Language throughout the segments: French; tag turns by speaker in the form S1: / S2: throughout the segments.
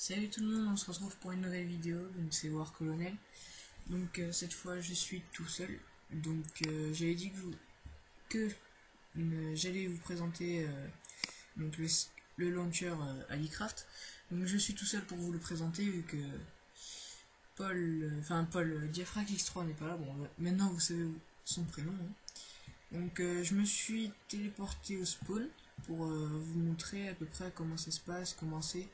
S1: Salut tout le monde, on se retrouve pour une nouvelle vidéo, donc c'est War Colonel. Donc cette fois je suis tout seul, donc j'avais dit que j'allais vous présenter donc le launcher Alicraft. Donc je suis tout seul pour vous le présenter vu que Paul Diafrag X3 n'est pas là. Bon, maintenant vous savez son prénom, hein. Donc je me suis téléporté au spawn pour vous montrer à peu près comment ça se passe, comment c'est.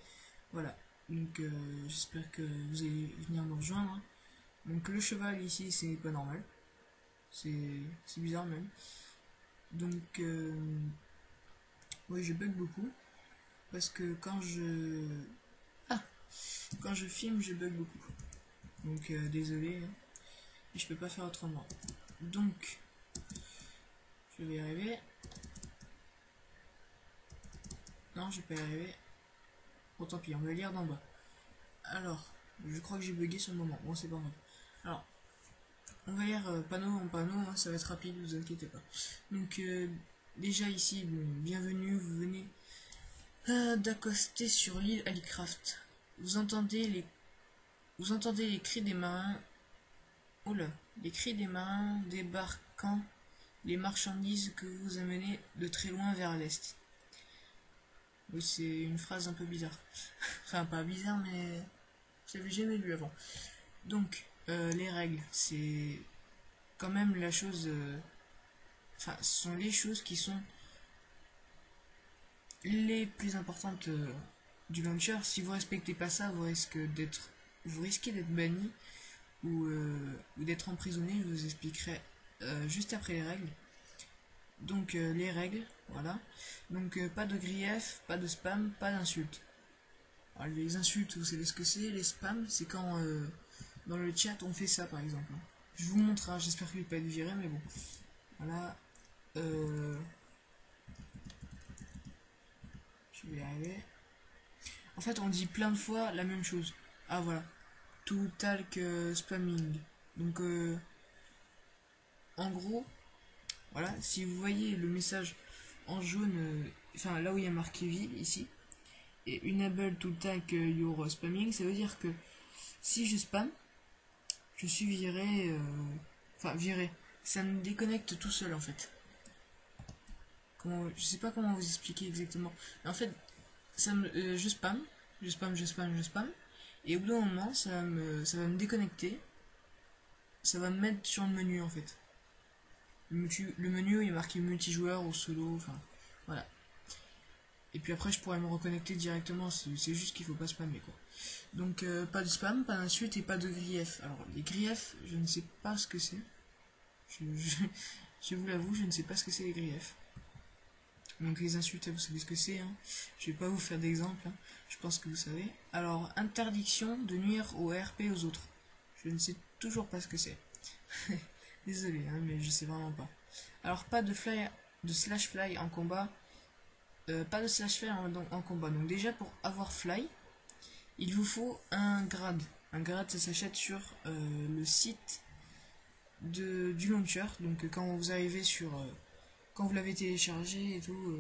S1: Voilà, donc j'espère que vous allez venir me rejoindre, hein. Donc le cheval ici c'est pas normal, c'est bizarre même. Donc oui, je bug beaucoup parce que ah, quand je filme je bug beaucoup. Donc désolé, hein, et je peux pas faire autrement. Donc je vais y arriver. Non, je vais pas y arriver. Bon, tant pis, on va lire d'en bas. Alors, je crois que j'ai bugué sur le moment. Bon, c'est pas grave. Alors, on va lire panneau en panneau, hein, ça va être rapide, vous inquiétez pas. Donc, déjà ici, bon, bienvenue, vous venez d'accoster sur l'île Alicraft. Vous entendez les cris des marins. Oula, les cris des marins débarquant les marchandises que vous amenez de très loin vers l'est. Oui, c'est une phrase un peu bizarre. Enfin, pas bizarre, mais je l'avais jamais lu avant. Donc, les règles, c'est quand même la chose. Enfin, ce sont les choses qui sont les plus importantes du launcher. Si vous respectez pas ça, vous risquez d'être banni ou d'être emprisonné. Je vous expliquerai juste après les règles. Donc les règles, voilà. Donc pas de grief, pas de spam, pas d'insultes. Les insultes, vous savez ce que c'est. Les spams, c'est quand dans le chat on fait ça par exemple. Je vous montre, hein, j'espère qu'il ne va pas être viré, mais bon. Voilà. Je vais y arriver. En fait, on dit plein de fois la même chose. Ah voilà. Tout talk spamming. Donc en gros, voilà, si vous voyez le message en jaune, enfin là où il y a marqué vide ici, et enable to talk your spamming, ça veut dire que si je spam, je suis viré, enfin viré. Ça me déconnecte tout seul en fait. Je sais pas comment vous expliquer exactement. Mais en fait, je spam, je spam, et au bout d'un moment, ça va me déconnecter, ça va me mettre sur le menu en fait. Le menu il est marqué multijoueur ou solo, enfin voilà. Et puis après, je pourrais me reconnecter directement, c'est juste qu'il faut pas spammer quoi. Donc pas de spam, pas d'insulte et pas de grief. Alors les griefs, je ne sais pas ce que c'est. Je, je, je vous l'avoue, je ne sais pas ce que c'est les griefs. Donc les insultes, vous savez ce que c'est, hein. Je vais pas vous faire d'exemple, hein. Je pense que vous savez. Alors, interdiction de nuire au RP aux autres. Je ne sais toujours pas ce que c'est. Désolé, hein, mais je sais vraiment pas. Alors, pas de slash fly en combat. Pas de slash fly en combat. Donc déjà, pour avoir fly, il vous faut un grade. Un grade, ça s'achète sur le site du launcher. Donc quand vous arrivez quand vous l'avez téléchargé et tout,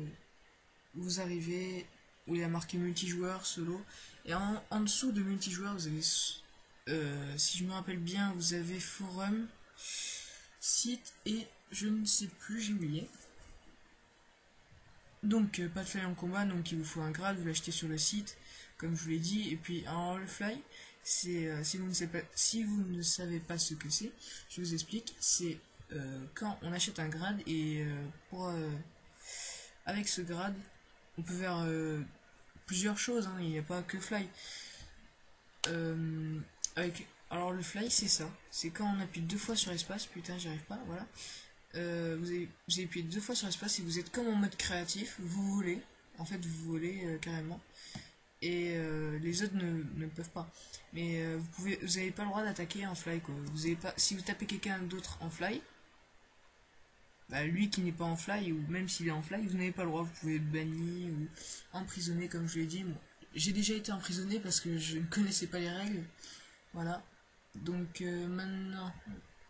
S1: vous arrivez où il y a marqué multijoueur, solo. Et en dessous de multijoueur, vous avez, si je me rappelle bien, vous avez forum, site et je ne sais plus, j'ai oublié. Donc pas de fly en combat, donc il vous faut un grade, vous l'achetez sur le site, comme je vous l'ai dit. Et puis alors le fly, c'est si vous ne savez pas ce que c'est, je vous explique. C'est quand on achète un grade et avec ce grade, on peut faire plusieurs choses, hein, il n'y a pas que fly. Alors le fly c'est ça, c'est quand on appuie deux fois sur espace, putain j'y arrive pas, voilà. Vous avez appuyé deux fois sur espace et vous êtes comme en mode créatif, vous volez, en fait vous volez carrément. Et les autres ne peuvent pas. Mais vous n'avez pas le droit d'attaquer en fly quoi. Vous avez pas, si vous tapez quelqu'un d'autre en fly, bah, lui qui n'est pas en fly, ou même s'il est en fly, vous n'avez pas le droit, vous pouvez être banni ou emprisonné comme je l'ai dit. Bon, j'ai déjà été emprisonné parce que je ne connaissais pas les règles. Voilà. Donc maintenant.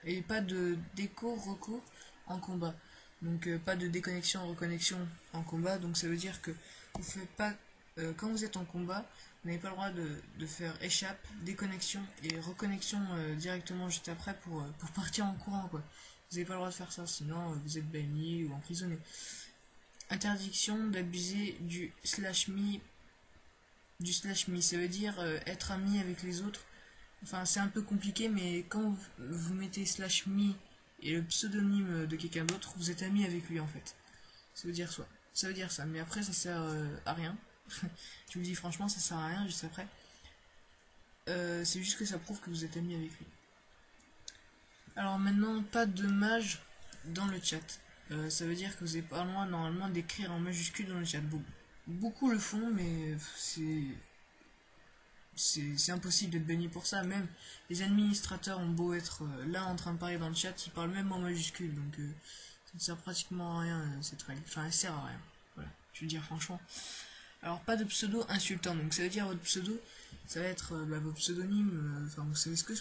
S1: Et pas de déco, reco en combat. Donc pas de déconnexion, reconnexion en combat. Donc ça veut dire que vous faites pas. Quand vous êtes en combat, Vous n'avez pas le droit de faire échappe, déconnexion et reconnexion directement juste après pour partir en courant, quoi. Vous n'avez pas le droit de faire ça, sinon vous êtes banni ou emprisonné. Interdiction d'abuser du slash me, ça veut dire être ami avec les autres. Enfin, c'est un peu compliqué, mais quand vous mettez slash me et le pseudonyme de quelqu'un d'autre, vous êtes ami avec lui en fait. Ça veut dire ça. Ça veut dire ça, mais après ça sert à rien. Je vous dis franchement, ça sert à rien juste après. C'est juste que ça prouve que vous êtes ami avec lui. Alors maintenant, pas de mage dans le chat. Ça veut dire que vous n'avez pas le droit normalement d'écrire en majuscule dans le chat. Beaucoup le font, mais c'est impossible d'être banni pour ça. Même les administrateurs ont beau être là en train de parler dans le chat, ils parlent même en majuscule. Donc ça ne sert pratiquement à rien cette règle. Enfin, elle sert à rien. Voilà, je veux dire franchement. Alors pas de pseudo insultant. Donc ça veut dire votre pseudo, ça va être vos pseudonymes. Enfin, vous savez ce que vous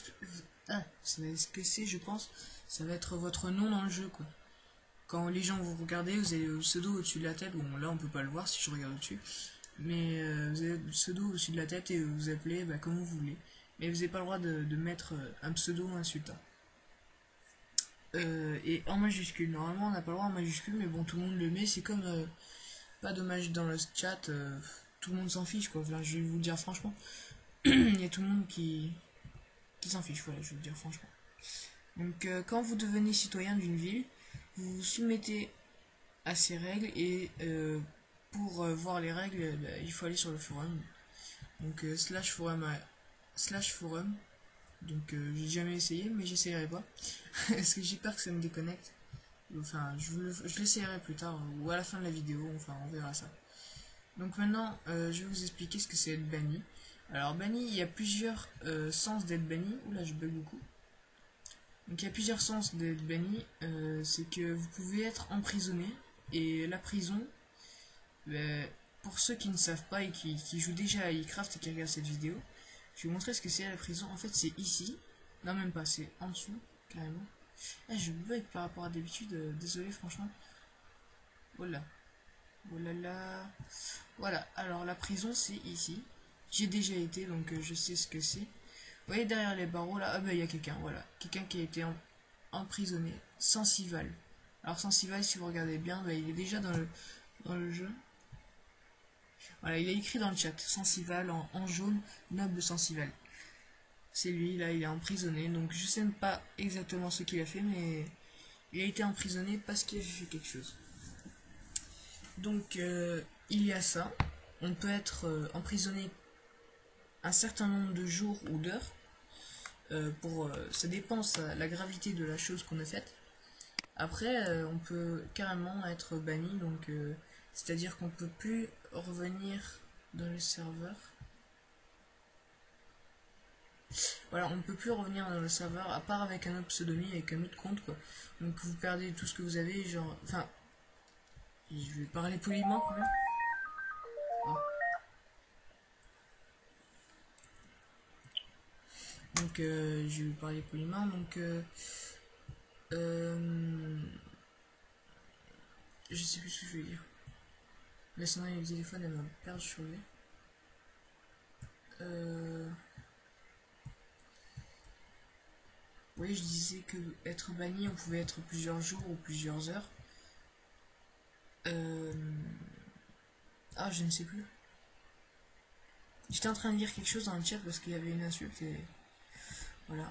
S1: savez ce que c'est, je pense. Ça va être votre nom dans le jeu, quoi. Quand les gens vous regardez, vous avez le pseudo au-dessus de la tête. Bon, là on peut pas le voir si je regarde au-dessus. Mais vous avez le pseudo au-dessus de la tête et vous appelez comme vous voulez. Mais vous n'avez pas le droit de mettre un pseudo insultant. Et en majuscule. Normalement on n'a pas le droit en majuscule, mais bon, tout le monde le met. C'est comme pas dommage dans le chat. Tout le monde s'en fiche, quoi. Enfin, je vais vous le dire franchement. Il y a tout le monde qui s'en fiche, voilà, je vais vous le dire franchement. Donc quand vous devenez citoyen d'une ville, vous vous soumettez à ces règles et pour voir les règles, il faut aller sur le forum. Donc /forum. Donc j'ai jamais essayé, mais j'essayerai pas. Parce que j'ai peur que ça me déconnecte. Enfin, je l'essayerai plus tard, ou à la fin de la vidéo, enfin on verra ça. Donc maintenant, je vais vous expliquer ce que c'est être banni. Alors banni, il y a plusieurs sens d'être banni. Oula, je bug beaucoup. Donc il y a plusieurs sens d'être banni. C'est que vous pouvez être emprisonné. Et la prison, pour ceux qui ne savent pas et qui jouent déjà à iCraft et qui regardent cette vidéo, je vais vous montrer ce que c'est la prison. En fait, c'est ici. Non, même pas, c'est en dessous, carrément. Je bug par rapport à d'habitude. Désolé, franchement. Oh là. Oh là là. Voilà, alors la prison, c'est ici. J'ai déjà été, donc je sais ce que c'est. Vous voyez derrière les barreaux là, il y a quelqu'un, voilà. Quelqu'un qui a été emprisonné, Sensival. Alors Sensival, si vous regardez bien, il est déjà dans le jeu. Voilà, il a écrit dans le chat, Sensival en jaune, noble Sensival. C'est lui, là, il est emprisonné, donc je sais pas exactement ce qu'il a fait, mais il a été emprisonné parce qu'il a fait quelque chose. Donc il y a ça. On peut être emprisonné un certain nombre de jours ou d'heures. Ça dépend la gravité de la chose qu'on a faite. Après, on peut carrément être banni, donc c'est-à-dire qu'on peut plus revenir dans le serveur. Voilà, on ne peut plus revenir dans le serveur à part avec un autre pseudonyme, avec un autre compte, quoi. Donc vous perdez tout ce que vous avez, genre, enfin, je vais parler poliment quand même. Oh. Donc je vais parler poliment, donc je sais plus ce que je vais dire. La sonnerie du téléphone, elle m'a perturbé. Oui, je disais que être banni, on pouvait être plusieurs jours ou plusieurs heures. Ah, je ne sais plus. J'étais en train de lire quelque chose dans le chat parce qu'il y avait une insulte et voilà.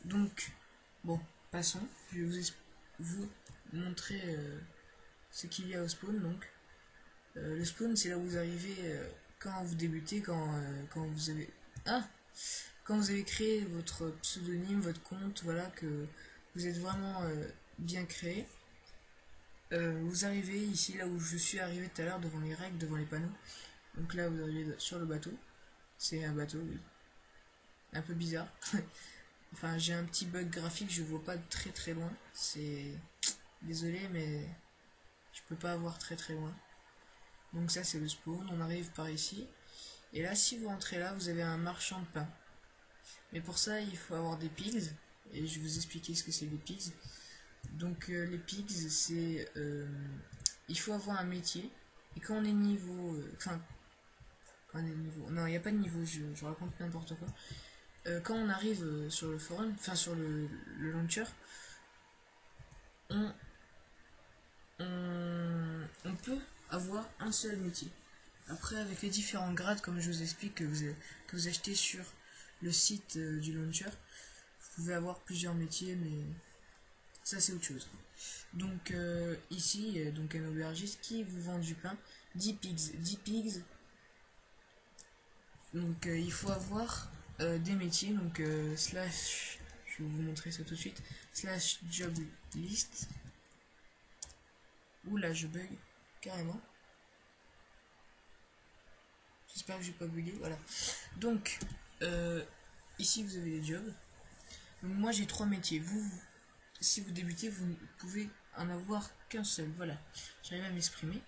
S1: Donc, bon, passons. Je vais vous montrer ce qu'il y a au spawn. Donc, le spawn, c'est là où vous arrivez quand vous débutez, quand vous avez quand vous avez créé votre pseudonyme, votre compte, voilà, que vous êtes vraiment bien créé. Vous arrivez ici, là où je suis arrivé tout à l'heure, devant les règles, devant les panneaux. Donc là, vous arrivez sur le bateau. C'est un bateau, oui. Un peu bizarre. Enfin, j'ai un petit bug graphique, je vois pas très très loin. C'est... Désolé, mais je peux pas voir très très loin. Donc ça, c'est le spawn. On arrive par ici. Et là, si vous rentrez là, vous avez un marchand de pain. Mais pour ça, il faut avoir des pigs. Et je vais vous expliquer ce que c'est les pigs. Donc les pigs, c'est... il faut avoir un métier Et quand on est niveau... Enfin, quand on est niveau... Non, il n'y a pas de niveau, je raconte n'importe quoi. Quand on arrive sur le forum, enfin sur le launcher, on, on peut avoir un seul métier. Après, avec les différents grades, comme je vous explique, que vous achetez sur le site du launcher, vous pouvez avoir plusieurs métiers, mais ça c'est autre chose. Donc ici, donc un aubergiste qui vous vend du pain, 10 pigs. 10 pigs, donc il faut avoir des métiers, donc slash, je vais vous montrer ça tout de suite, slash job list. Oula, je bug carrément. J'espère que j'ai pas bugué, voilà. Donc, ici vous avez les jobs. Donc moi j'ai 3 métiers. Si vous débutez, vous ne pouvez en avoir qu'un seul. Voilà, j'arrive à m'exprimer.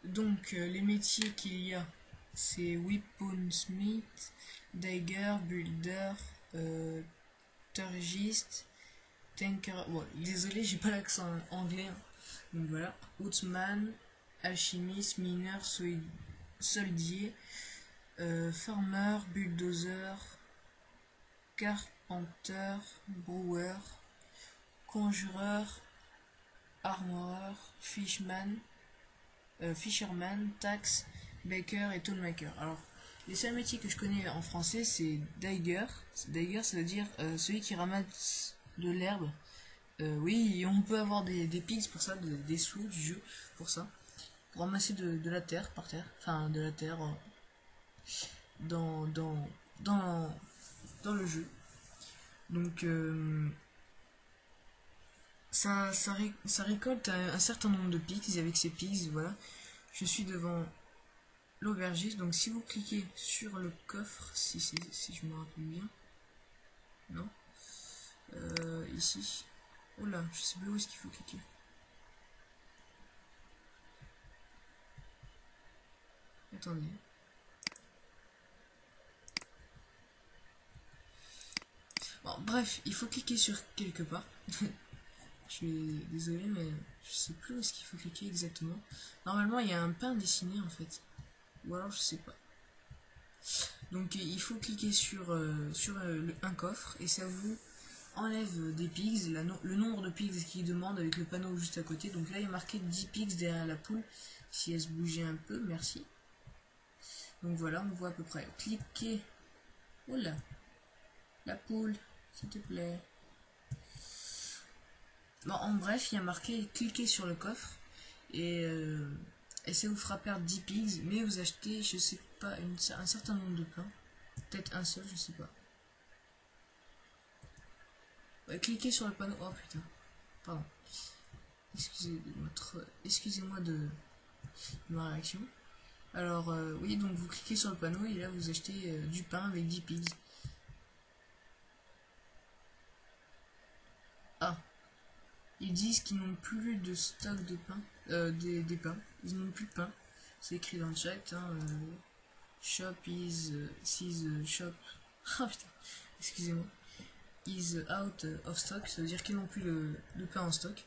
S1: Donc les métiers qu'il y a, c'est Weaponsmith, Dagger, Builder, Turgiste, Tanker. Bon, désolé, j'ai pas l'accent anglais. Hein. Donc voilà, Woodsman, Alchimiste, Mineur, Soldier, Farmer, Bulldozer, Carpenter, Brewer, Conjureur, Armoreur, Fisherman, Tax, Baker et Toolmaker. Alors, les seuls métiers que je connais en français, c'est Digger. Digger, ça veut dire celui qui ramasse de l'herbe. Oui, on peut avoir des pigs pour ça, des sous du jeu pour ça. Pour ramasser de la terre par terre. Enfin, de la terre dans, dans, dans, dans le jeu. Donc, ça récolte un certain nombre de pigs. Et avec ces pigs, voilà, je suis devant l'aubergiste. Donc si vous cliquez sur le coffre, si je me rappelle bien, non, ici, oh là, je sais plus où est-ce qu'il faut cliquer. Attendez. Bon, bref, il faut cliquer sur quelque part. Je suis désolé, mais je sais plus où est-ce qu'il faut cliquer exactement. Normalement, il y a un pain dessiné en fait. Ou alors, je sais pas. Donc, il faut cliquer sur, un coffre et ça vous enlève des pigs, le nombre de pigs qu'il demande avec le panneau juste à côté. Donc là, il y a marqué 10 pigs derrière la poule. Si elle se bougeait un peu, merci. Donc voilà, on voit à peu près. Cliquez. Oh là, la poule, s'il te plaît. Bon, en bref, il y a marqué cliquez sur le coffre et ça vous fera perdre 10 pigs, mais vous achetez, je sais pas, un certain nombre de pains. Peut-être un seul, je sais pas. Ouais, cliquez sur le panneau. Oh putain, pardon. Excusez-moi de ma réaction. Alors, oui, donc vous cliquez sur le panneau et là vous achetez du pain avec 10 pigs. Ah, ils disent qu'ils n'ont plus de stock de pain, des pains. Ils n'ont plus de pain. C'est écrit dans le chat. Hein, shop shop. Ah putain, excusez-moi. Is out of stock. Ça veut dire qu'ils n'ont plus de pain en stock.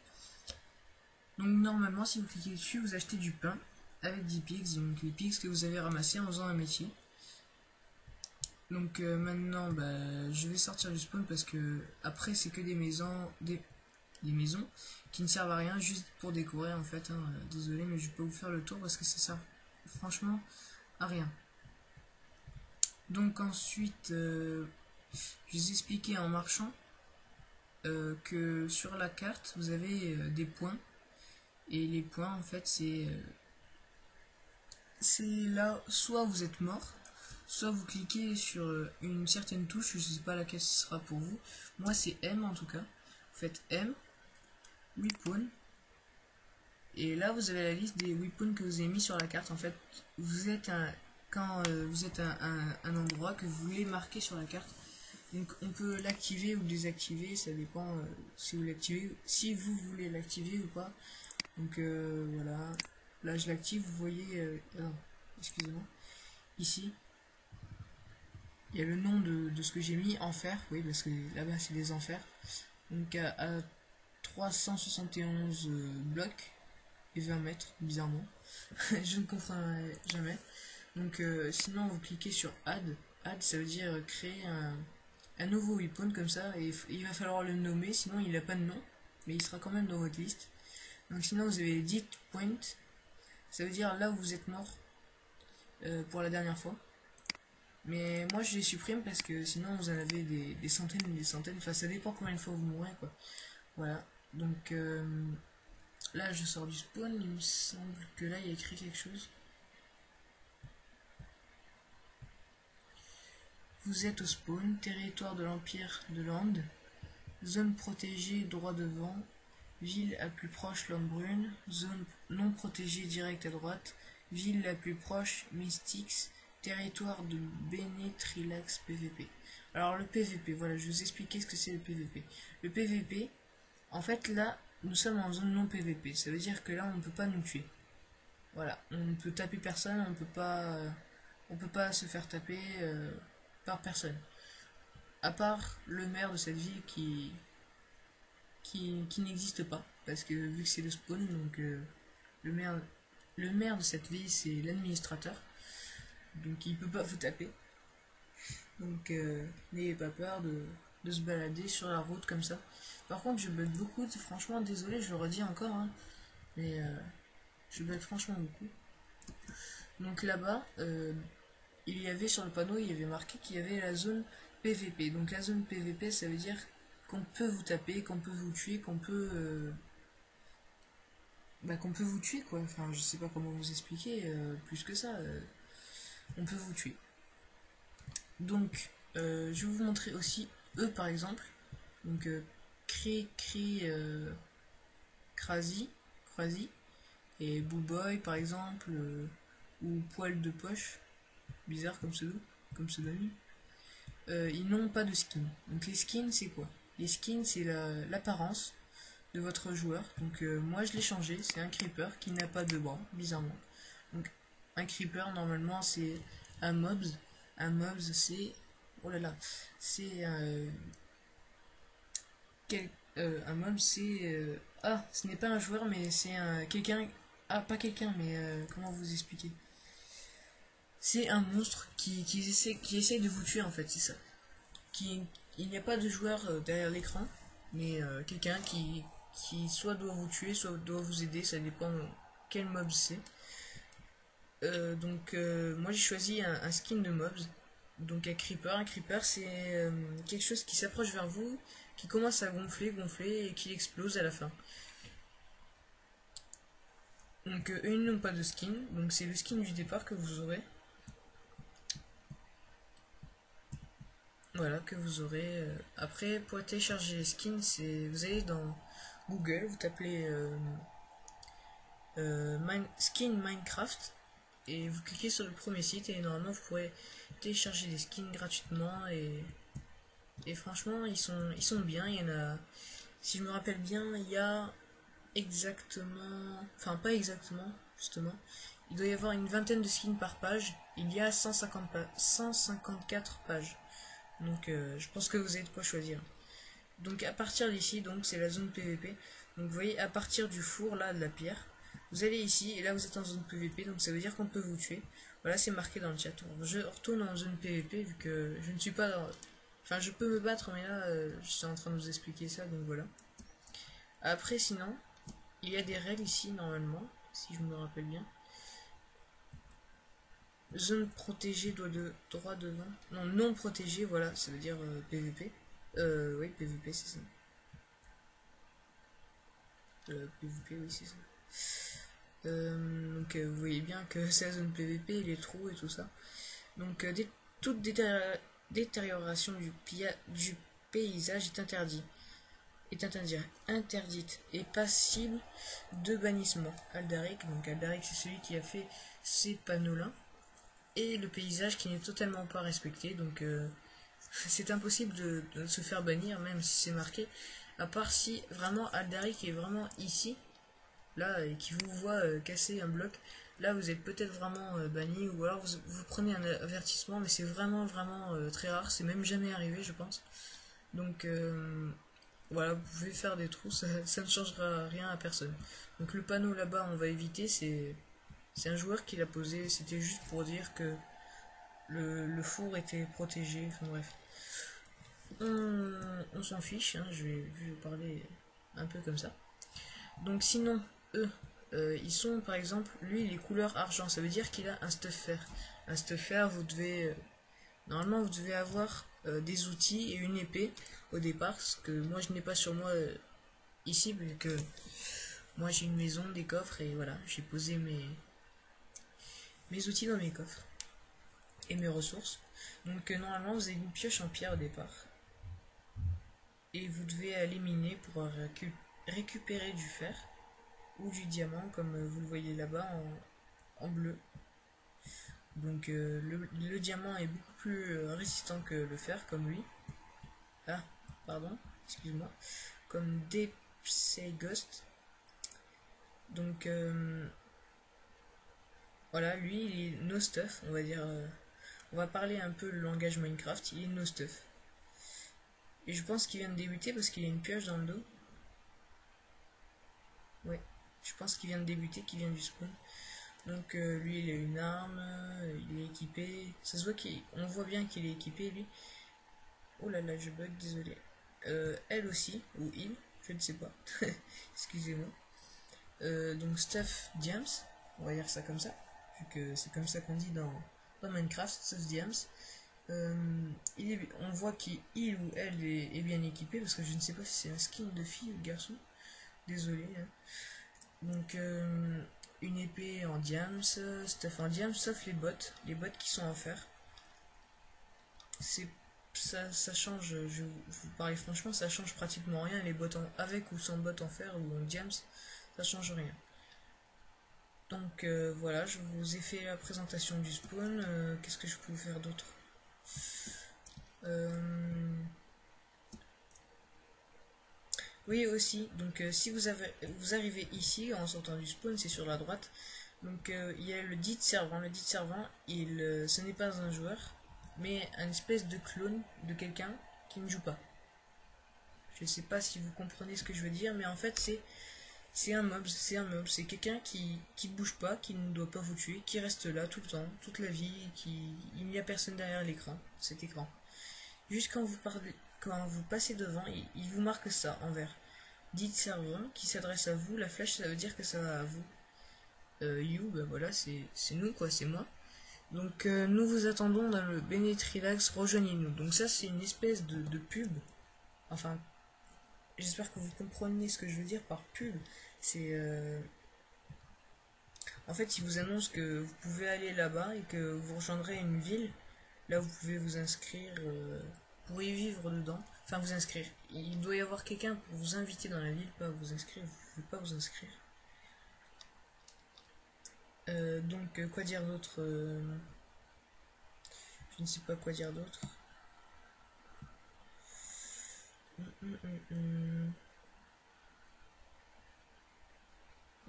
S1: Donc normalement, si vous cliquez dessus, vous achetez du pain avec 10 pigs. Donc les pigs que vous avez ramassés en faisant un métier. Donc maintenant, bah, je vais sortir du spawn parce que après c'est que des maisons, des maisons qui ne servent à rien, juste pour décorer en fait. Hein. Désolé, mais je peux vous faire le tour parce que ça sert franchement à rien. Donc ensuite, je vous ai expliqué en marchant que sur la carte vous avez des points et les points en fait c'est là soit vous êtes mort, soit vous cliquez sur une certaine touche, je sais pas laquelle ce sera pour vous. Moi c'est M en tout cas. Vous faites M, weapon, et là vous avez la liste des weapons que vous avez mis sur la carte. En fait, vous êtes quand vous êtes à un endroit que vous voulez marquer sur la carte. Donc on peut l'activer ou désactiver, ça dépend si vous l'activez, si vous voulez l'activer ou pas. Donc voilà, là je l'active, vous voyez, excusez-moi, ici, il y a le nom de ce que j'ai mis, enfer, oui, parce que là-bas c'est les enfers. Donc à 371 blocs et 20 mètres, bizarrement. Je ne comprendrai jamais. Donc sinon vous cliquez sur Add. Add ça veut dire créer un nouveau weapon comme ça et il va falloir le nommer, sinon il n'a pas de nom, mais il sera quand même dans votre liste. Donc sinon vous avez Edit Point, ça veut dire là où vous êtes mort pour la dernière fois. Mais moi je les supprime parce que sinon vous en avez des centaines et des centaines, enfin ça dépend combien de fois vous mourrez quoi. Voilà, donc là je sors du spawn, il me semble que là il y a écrit quelque chose. Vous êtes au spawn, territoire de l'Empire de Land, zone protégée droit devant, ville la plus proche Lambrune, zone non protégée direct à droite, ville la plus proche Mystics, territoire de Benetrilax PVP. Alors le PVP, voilà, je vais vous expliquer ce que c'est le PVP. Le PVP, en fait là, nous sommes en zone non PVP, ça veut dire que là on ne peut pas nous tuer. Voilà, on ne peut taper personne, on peut pas se faire taper par personne. À part le maire de cette ville qui n'existe pas. Parce que vu que c'est le spawn, donc le, maire, le maire de cette ville c'est l'administrateur. Donc il peut pas vous taper. Donc n'ayez pas peur de se balader sur la route comme ça. Par contre je bug beaucoup, franchement désolé, je le redis encore. Hein, mais je bug franchement beaucoup. Donc là-bas, il y avait sur le panneau, il y avait marqué qu'il y avait la zone PVP. Donc la zone PVP, ça veut dire qu'on peut vous taper, qu'on peut vous tuer, qu'on peut vous tuer quoi. Enfin, je sais pas comment vous expliquer plus que ça. On peut vous tuer. Donc, je vais vous montrer aussi eux par exemple. Donc, Crazy, Crazy et Boy par exemple, ou Poil de Poche, bizarre comme pseudonyme. Ils n'ont pas de skin. Donc les skins c'est quoi? Les skins c'est l'apparence de votre joueur. Donc moi je l'ai changé, c'est un creeper qui n'a pas de bras, bizarrement. Donc un creeper normalement c'est un mobs. Un mobs c'est... Oh là là. C'est un mob c'est... ah, ce n'est pas un joueur mais c'est quelqu'un... Ah, pas quelqu'un mais comment vous expliquer? C'est un monstre qui essaie de vous tuer en fait, c'est ça. Il n'y a pas de joueur derrière l'écran, mais quelqu'un qui soit doit vous tuer, soit doit vous aider, ça dépend quel mob c'est. Donc moi j'ai choisi un skin de mobs, donc un creeper. Un creeper c'est quelque chose qui s'approche vers vous, qui commence à gonfler, gonfler et qui explose à la fin. Donc eux ils n'ont pas de skin, donc c'est le skin du départ que vous aurez. Voilà, que vous aurez. Après, pour télécharger les skins, vous allez dans Google, vous tapez skin Minecraft et vous cliquez sur le premier site et normalement vous pourrez télécharger des skins gratuitement et franchement ils sont bien. Il y en a, si je me rappelle bien, il y a exactement, enfin pas exactement justement, il doit y avoir une vingtaine de skins par page. Il y a 154 pages. Donc je pense que vous avez de quoi choisir. Donc à partir d'ici, donc c'est la zone PVP. Donc vous voyez à partir du four là de la pierre, vous allez ici et là vous êtes en zone PVP, donc ça veut dire qu'on peut vous tuer. Voilà, c'est marqué dans le chat. Je retourne en zone PVP vu que je ne suis pas dans... Enfin je peux me battre mais là je suis en train de vous expliquer ça, donc voilà. Après sinon, il y a des règles ici normalement, si je me rappelle bien. Zone protégée doit de droit devant. Non, non protégée, voilà, ça veut dire PVP. Oui, PVP, c'est ça. PVP, oui, c'est ça. Donc, vous voyez bien que c'est la zone PVP, les trous et tout ça. Donc, toute détérioration du paysage est interdite. Interdite et passible de bannissement. Aldaric, donc Aldaric, c'est celui qui a fait ces panneaux-là. Et le paysage qui n'est totalement pas respecté, donc c'est impossible de se faire bannir même si c'est marqué, à part si vraiment Aldaric est vraiment ici là et qui vous voit casser un bloc, là vous êtes peut-être vraiment banni, ou alors vous prenez un avertissement, mais c'est vraiment très rare, c'est même jamais arrivé je pense. Donc voilà, vous pouvez faire des trous, ça ne changera rien à personne. Donc le panneau là-bas on va éviter, C'est un joueur qui l'a posé, c'était juste pour dire que le four était protégé, enfin bref. On s'en fiche, hein, je vais parler un peu comme ça. Donc sinon, eux, ils sont par exemple, lui il est couleur argent, ça veut dire qu'il a un stuff fer. Un stuff fer, vous devez, normalement vous devez avoir des outils et une épée au départ, parce que moi je n'ai pas sur moi ici, vu que moi j'ai une maison, des coffres, et voilà, j'ai posé mes outils dans mes coffres et mes ressources. Donc normalement vous avez une pioche en pierre au départ, et vous devez aller miner pour récupérer du fer ou du diamant, comme vous le voyez là-bas en bleu. Donc le diamant est beaucoup plus résistant que le fer, comme lui. Ah, pardon, excuse-moi. Comme Ghost. Donc voilà, lui il est no stuff, on va dire. On va parler un peu le langage Minecraft, il est no stuff. Et je pense qu'il vient de débuter parce qu'il a une pioche dans le dos. Ouais, je pense qu'il vient de débuter, qu'il vient du spawn. Donc lui il a une arme, il est équipé. Ça se voit qu'on voit bien qu'il est équipé lui. Oh là là, je bug, désolé. Elle aussi, ou il, je ne sais pas. Excusez-moi. Donc Stuff Diams, on va dire ça comme ça, vu que c'est comme ça qu'on dit dans Minecraft, Stuff Diams. On voit qu'il ou elle est bien équipé, parce que je ne sais pas si c'est un skin de fille ou de garçon. Désolé. Hein. Donc une épée en diams, stuff en diams, sauf les bottes qui sont en fer. C'est ça change, je vous parler franchement, ça change pratiquement rien. Les bottes avec ou sans bottes en fer ou en diams, ça change rien. Donc voilà, je vous ai fait la présentation du spawn. Qu'est-ce que je peux vous faire d'autre? Oui aussi, donc si vous arrivez ici en sortant du spawn, c'est sur la droite. Donc il y a le dit servant. Le dit servant, ce n'est pas un joueur, mais un espèce de clone de quelqu'un qui ne joue pas. Je ne sais pas si vous comprenez ce que je veux dire, mais en fait c'est quelqu'un qui bouge pas, qui ne doit pas vous tuer, qui reste là tout le temps, toute la vie, il n'y a personne derrière l'écran, cet écran. Juste quand vous passez devant, il vous marque ça en vert. Dites servant qui s'adresse à vous, la flèche ça veut dire que ça va à vous. You, ben voilà, c'est nous quoi, c'est moi. Donc nous vous attendons dans le Bennett Relax, rejoignez-nous. Donc ça c'est une espèce de pub. Enfin, j'espère que vous comprenez ce que je veux dire par pub. C'est en fait, il vous annonce que vous pouvez aller là-bas et que vous rejoindrez une ville. Là, vous pouvez vous inscrire pour y vivre dedans. Enfin, vous inscrire. Il doit y avoir quelqu'un pour vous inviter dans la ville, pas vous inscrire. Vous pouvez pas vous inscrire. Donc, quoi dire d'autre je ne sais pas quoi dire d'autre.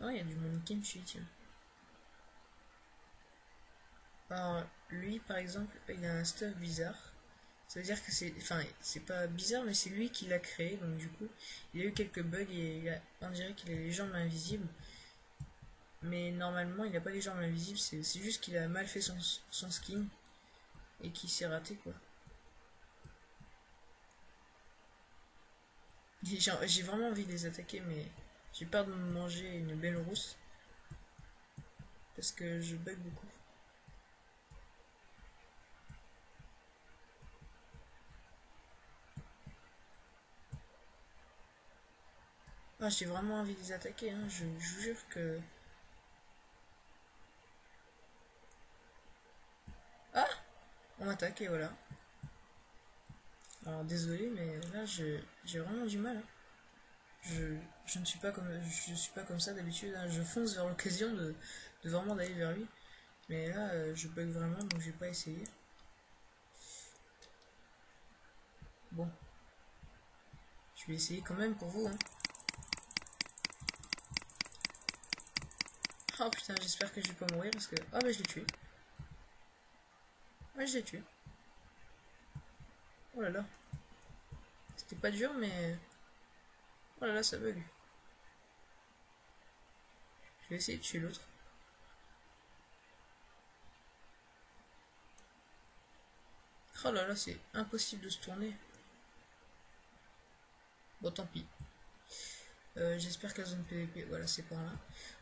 S1: Ah, il y a du monde qui me suit, tiens. Alors, lui, par exemple, il a un stuff bizarre. Ça veut dire que c'est. Enfin, c'est pas bizarre, mais c'est lui qui l'a créé, donc du coup, il a eu quelques bugs et on dirait qu'il a les jambes invisibles. Mais normalement, il n'a pas les jambes invisibles, c'est juste qu'il a mal fait son skin et qu'il s'est raté, quoi. J'ai vraiment envie de les attaquer, mais j'ai peur de me manger une belle rousse parce que je bug beaucoup. Ah, j'ai vraiment envie de les attaquer, hein. Je vous jure que. Ah, on m'attaque et voilà. Alors désolé, mais là j'ai vraiment du mal. Hein. Je ne suis pas comme je suis pas comme ça d'habitude. Hein. Je fonce vers l'occasion de vraiment d'aller vers lui. Mais là je bug vraiment donc j'ai pas essayé. Bon, je vais essayer quand même pour vous. Hein. Oh putain, j'espère que je vais pas mourir parce que. Ah bah je l'ai tué. Ouais, je l'ai tué. Oh là là. C'était pas dur mais. Oh là là, ça bug. Je vais essayer de tuer l'autre. Oh là là, c'est impossible de se tourner. Bon, tant pis. J'espère que la zone PVP, voilà, c'est par là.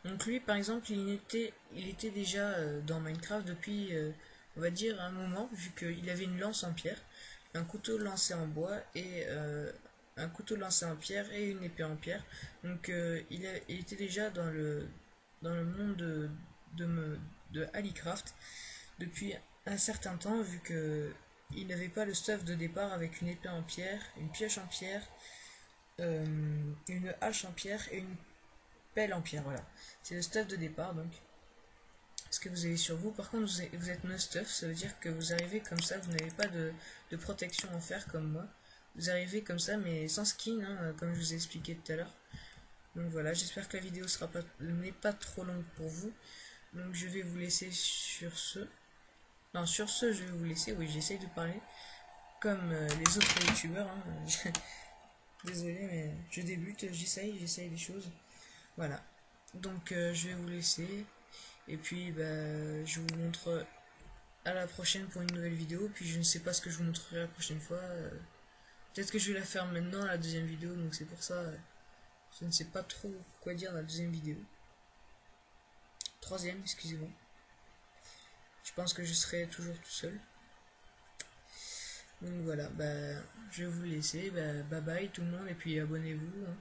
S1: Donc lui, par exemple, il était déjà dans Minecraft depuis, on va dire, un moment, vu qu'il avait une lance en pierre, un couteau lancé en bois et un couteau lancé en pierre et une épée en pierre. Donc il était déjà dans le monde de Alicraft depuis un certain temps, vu que il n'avait pas le stuff de départ avec une épée en pierre, une pioche en pierre, une hache en pierre et une pelle en pierre. Voilà, c'est le stuff de départ donc. Ce que vous avez sur vous, par contre, vous êtes no stuff, ça veut dire que vous arrivez comme ça, vous n'avez pas de protection en fer comme moi. Vous arrivez comme ça, mais sans skin, hein, comme je vous ai expliqué tout à l'heure. Donc voilà, j'espère que la vidéo n'est pas trop longue pour vous. Donc je vais vous laisser sur ce. Non, sur ce, je vais vous laisser. Oui, j'essaye de parler comme les autres youtubeurs. Hein. Désolé, mais je débute, j'essaye des choses. Voilà. Donc je vais vous laisser. Et puis bah, je vous montre à la prochaine pour une nouvelle vidéo. Puis je ne sais pas ce que je vous montrerai la prochaine fois. Peut-être que je vais la faire maintenant, la deuxième vidéo. Donc c'est pour ça, je ne sais pas trop quoi dire dans la deuxième vidéo. Troisième, excusez-moi. Je pense que je serai toujours tout seul. Donc voilà, bah, je vais vous laisser. Bah, bye bye tout le monde. Et puis abonnez-vous. Hein.